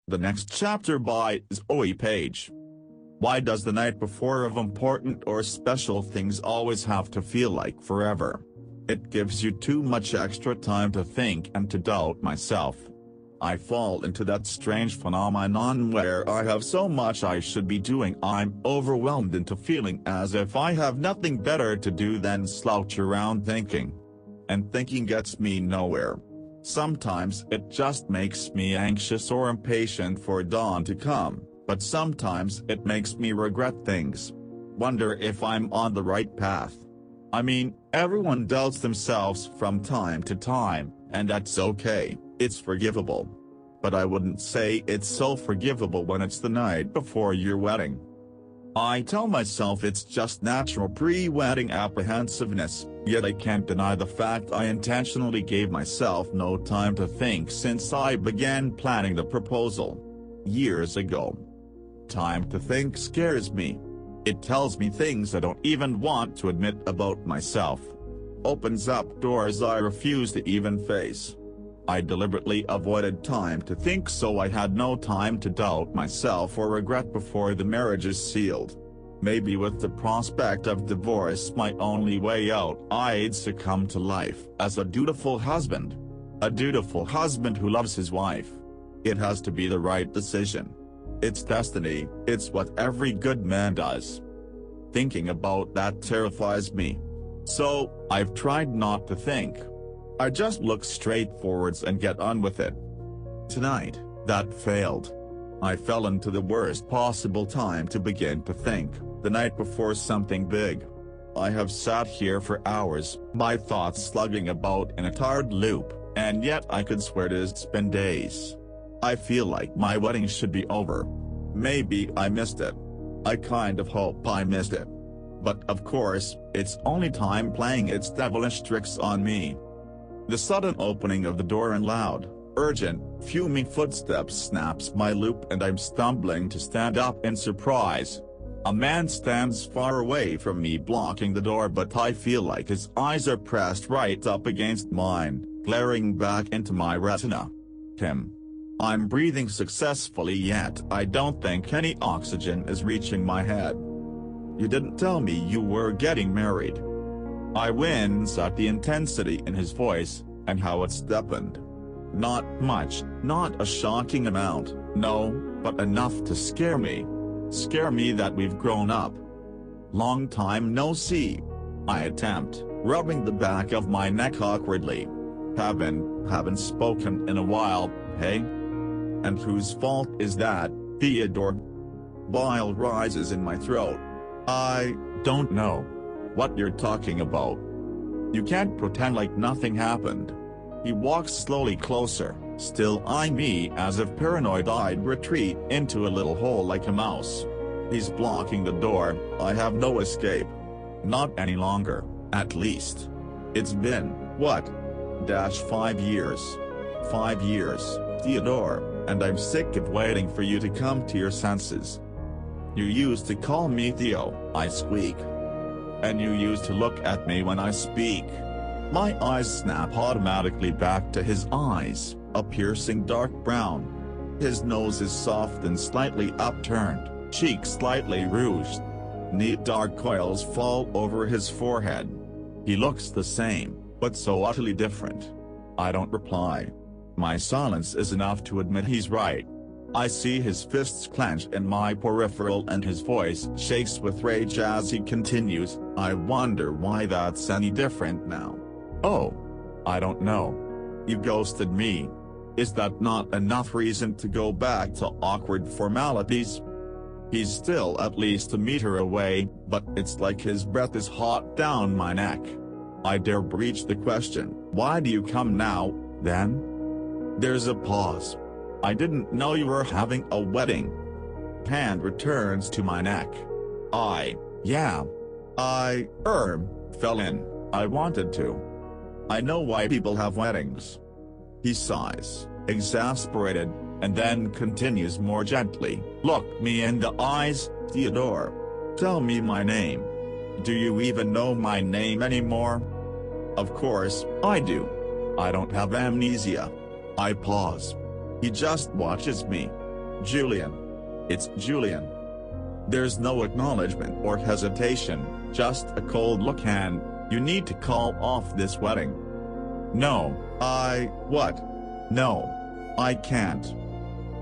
The next chapter by Zoe Page. Why does the night before of important or special things always have to feel like forever? It gives you too much extra time to think and to doubt myself. I fall into that strange phenomenon where I have so much I should be doing I'm overwhelmed into feeling as if I have nothing better to do than slouch around thinking. And thinking gets me nowhere. Sometimes it just makes me anxious or impatient for dawn to come, but sometimes it makes me regret things. Wonder if I'm on the right path. I mean, everyone doubts themselves from time to time, and that's okay, it's forgivable. But I wouldn't say it's so forgivable when it's the night before your wedding. I tell myself it's just natural pre-wedding apprehensiveness, yet I can't deny the fact I intentionally gave myself no time to think since I began planning the proposal years ago. Time to think scares me. It tells me things I don't even want to admit about myself. Opens up doors I refuse to even face. I deliberately avoided time to think so I had no time to doubt myself or regret before the marriage is sealed. Maybe with the prospect of divorce my only way out, I'd succumb to life as a dutiful husband. A dutiful husband who loves his wife. It has to be the right decision. It's destiny, it's what every good man does. Thinking about that terrifies me. So, I've tried not to think. I just look straight forwards and get on with it. Tonight, that failed. I fell into the worst possible time to begin to think, the night before something big. I have sat here for hours, my thoughts slugging about in a tired loop, and yet I could swear it's been days. I feel like my wedding should be over. Maybe I missed it. I kind of hope I missed it. But of course, it's only time playing its devilish tricks on me. The sudden opening of the door and loud, urgent, fuming footsteps snaps my loop and I'm stumbling to stand up in surprise. A man stands far away from me blocking the door, but I feel like his eyes are pressed right up against mine, glaring back into my retina. Him. I'm breathing successfully yet I don't think any oxygen is reaching my head. You didn't tell me you were getting married. I wince at the intensity in his voice, and how it's deepened. Not much, not a shocking amount, no, but enough to scare me. Scare me that we've grown up. Long time no see. I attempt, rubbing the back of my neck awkwardly. Haven't spoken in a while, hey? And whose fault is that, Theodore? Bile rises in my throat. I don't know what you're talking about. You can't pretend like nothing happened. He walks slowly closer, still eyeing me as if paranoid I'd retreat into a little hole like a mouse. He's blocking the door, I have no escape. Not any longer, at least. It's been, what? 5 years. 5 years, Theodore, and I'm sick of waiting for you to come to your senses. You used to call me Theo, I squeak. And you used to look at me when I speak. My eyes snap automatically back to his eyes, a piercing dark brown. His nose is soft and slightly upturned, cheeks slightly rouged. Neat dark coils fall over his forehead. He looks the same, but so utterly different. I don't reply. My silence is enough to admit he's right. I see his fists clench in my peripheral and his voice shakes with rage as he continues, I wonder why that's any different now. Oh. I don't know. You ghosted me. Is that not enough reason to go back to awkward formalities? He's still at least a meter away, but it's like his breath is hot down my neck. I dare breach the question, why do you come now, then? There's a pause. I didn't know you were having a wedding. Hand returns to my neck. Yeah. I fell in. I wanted to. I know why people have weddings. He sighs, exasperated, and then continues more gently, look me in the eyes, Theodore. Tell me my name. Do you even know my name anymore? Of course, I do. I don't have amnesia. I pause. He just watches me. Julian. It's Julian. There's no acknowledgement or hesitation, just a cold look and, you need to call off this wedding. No, what? No. I can't.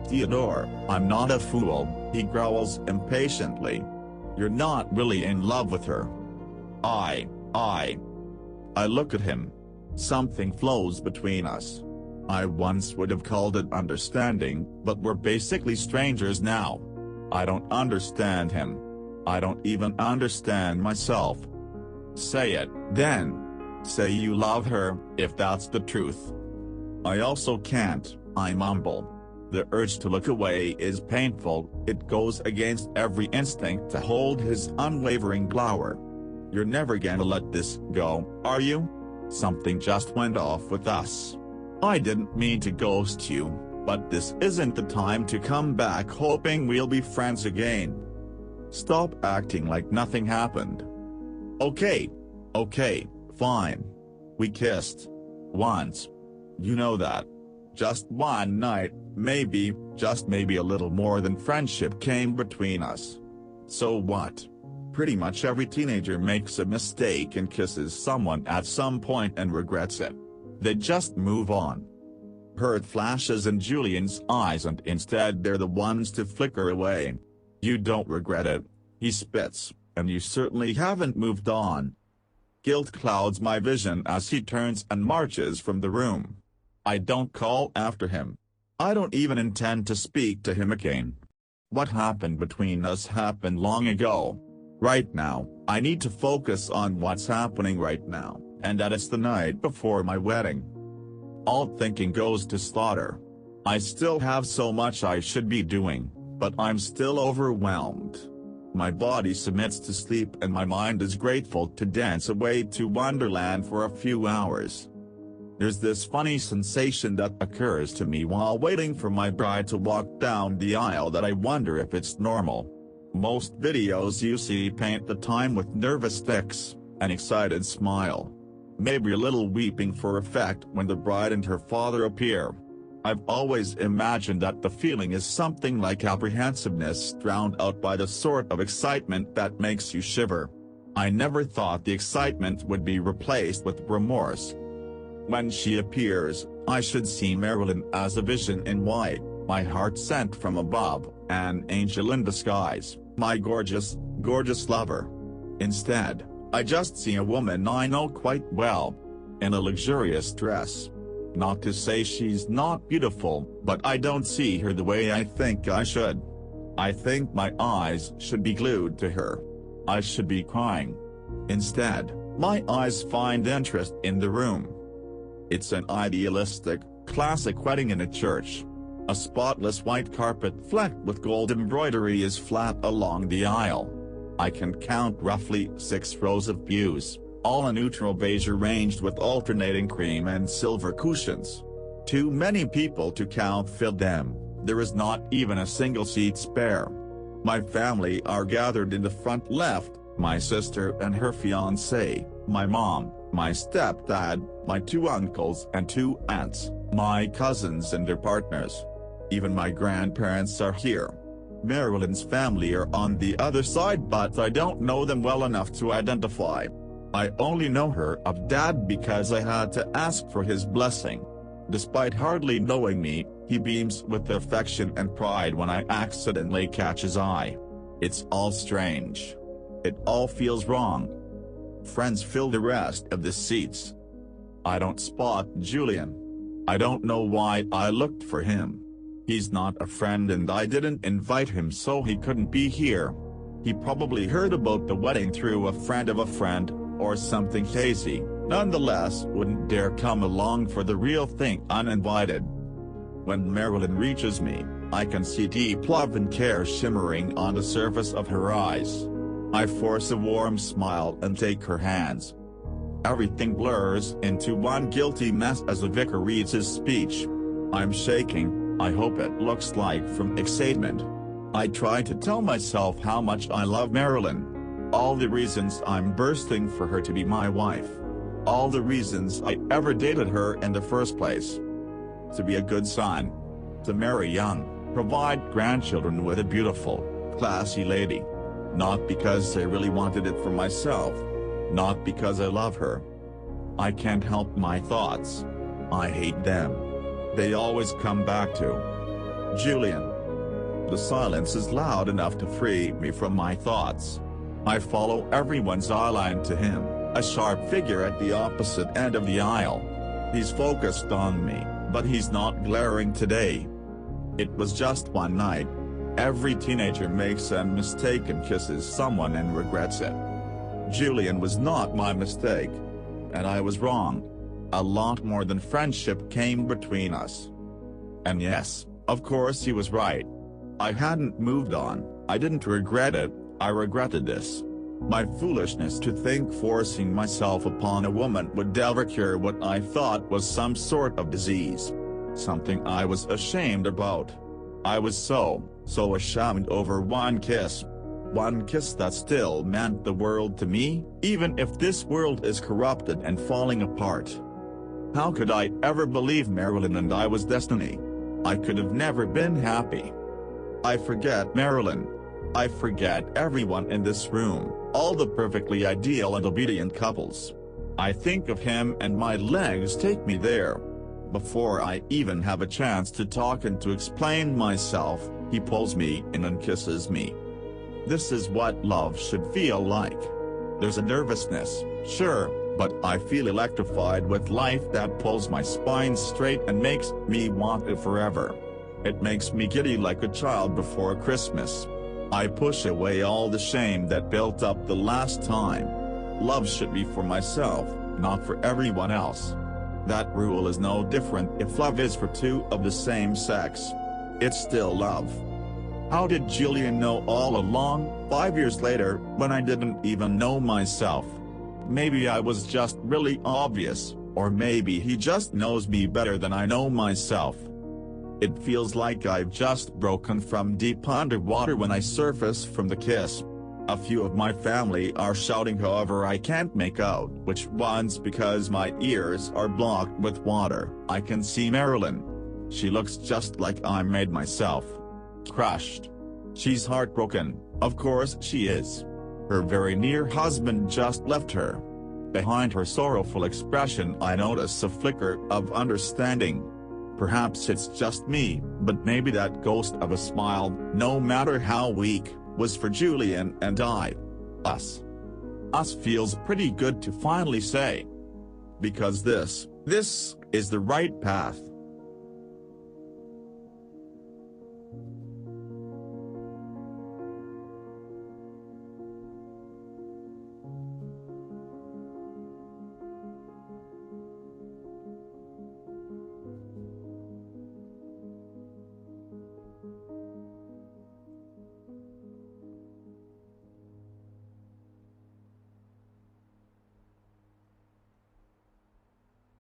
Theodore, I'm not a fool, he growls impatiently. You're not really in love with her. I look at him. Something flows between us. I once would have called it understanding, but we're basically strangers now. I don't understand him. I don't even understand myself. Say it, then. Say you love her, if that's the truth. I also can't, I mumble. The urge to look away is painful, it goes against every instinct to hold his unwavering glower. You're never gonna let this go, are you? Something just went off with us. I didn't mean to ghost you, but this isn't the time to come back hoping we'll be friends again. Stop acting like nothing happened. Okay, fine. We kissed. Once. You know that. Just one night, maybe, just maybe a little more than friendship came between us. So what? Pretty much every teenager makes a mistake and kisses someone at some point and regrets it. They just move on. Hurt flashes in Julian's eyes and instead they're the ones to flicker away. You don't regret it. He spits, and you certainly haven't moved on. Guilt clouds my vision as he turns and marches from the room. I don't call after him. I don't even intend to speak to him again. What happened between us happened long ago. Right now, I need to focus on what's happening right now, and that it's the night before my wedding. All thinking goes to slaughter. I still have so much I should be doing, but I'm still overwhelmed. My body submits to sleep and my mind is grateful to dance away to Wonderland for a few hours. There's this funny sensation that occurs to me while waiting for my bride to walk down the aisle that I wonder if it's normal. Most videos you see paint the time with nervous tics, an excited smile. Maybe a little weeping for effect when the bride and her father appear. I've always imagined that the feeling is something like apprehensiveness drowned out by the sort of excitement that makes you shiver. I never thought the excitement would be replaced with remorse. When she appears, I should see Marilyn as a vision in white, my heart sent from above, an angel in disguise, my gorgeous, gorgeous lover. Instead, I just see a woman I know quite well. In a luxurious dress. Not to say she's not beautiful, but I don't see her the way I think I should. I think my eyes should be glued to her. I should be crying. Instead, my eyes find interest in the room. It's an idealistic, classic wedding in a church. A spotless white carpet flecked with gold embroidery is flat along the aisle. I can count roughly 6 rows of pews, all a neutral beige arranged with alternating cream and silver cushions. Too many people to count filled them, there is not even a single seat spare. My family are gathered in the front left, my sister and her fiancé, my mom, my stepdad, my 2 uncles and 2 aunts, my cousins and their partners. Even my grandparents are here. Marilyn's family are on the other side but I don't know them well enough to identify. I only know her of Dad because I had to ask for his blessing. Despite hardly knowing me, he beams with affection and pride when I accidentally catch his eye. It's all strange. It all feels wrong. Friends fill the rest of the seats. I don't spot Julian. I don't know why I looked for him. He's not a friend and I didn't invite him so he couldn't be here. He probably heard about the wedding through a friend of a friend, or something hazy, nonetheless wouldn't dare come along for the real thing uninvited. When Marilyn reaches me, I can see deep love and care shimmering on the surface of her eyes. I force a warm smile and take her hands. Everything blurs into one guilty mess as the vicar reads his speech. I'm shaking, I hope it looks like from excitement. I try to tell myself how much I love Marilyn. All the reasons I'm bursting for her to be my wife. All the reasons I ever dated her in the first place. To be a good son. To marry young, provide grandchildren with a beautiful, classy lady. Not because I really wanted it for myself. Not because I love her. I can't help my thoughts. I hate them. They always come back to Julian. The silence is loud enough to free me from my thoughts. I follow everyone's eye line to him, a sharp figure at the opposite end of the aisle. He's focused on me, but he's not glaring today. It was just one night. Every teenager makes a mistake and kisses someone and regrets it. Julian was not my mistake. And I was wrong. A lot more than friendship came between us. And yes, of course he was right. I hadn't moved on. I didn't regret it, I regretted this. My foolishness to think forcing myself upon a woman would ever cure what I thought was some sort of disease. Something I was ashamed about. I was so ashamed over one kiss. One kiss that still meant the world to me, even if this world is corrupted and falling apart. How could I ever believe Marilyn and I was destiny? I could have never been happy. I forget Marilyn. I forget everyone in this room, all the perfectly ideal and obedient couples. I think of him and my legs take me there. Before I even have a chance to talk and to explain myself, he pulls me in and kisses me. This is what love should feel like. There's a nervousness, sure, but I feel electrified with life that pulls my spine straight and makes me want it forever. It makes me giddy like a child before Christmas. I push away all the shame that built up the last time. Love should be for myself, not for everyone else. That rule is no different if love is for two of the same sex. It's still love. How did Julian know all along, 5 years later, when I didn't even know myself? Maybe I was just really obvious, or maybe he just knows me better than I know myself. It feels like I've just broken from deep underwater when I surface from the kiss. A few of my family are shouting, however I can't make out which ones because my ears are blocked with water. I can see Marilyn. She looks just like I made myself. Crushed. She's heartbroken, of course she is. Her very near husband just left her. Behind her sorrowful expression I notice a flicker of understanding. Perhaps it's just me, but maybe that ghost of a smile, no matter how weak, was for Julian and I. Us. Us feels pretty good to finally say. Because this is the right path.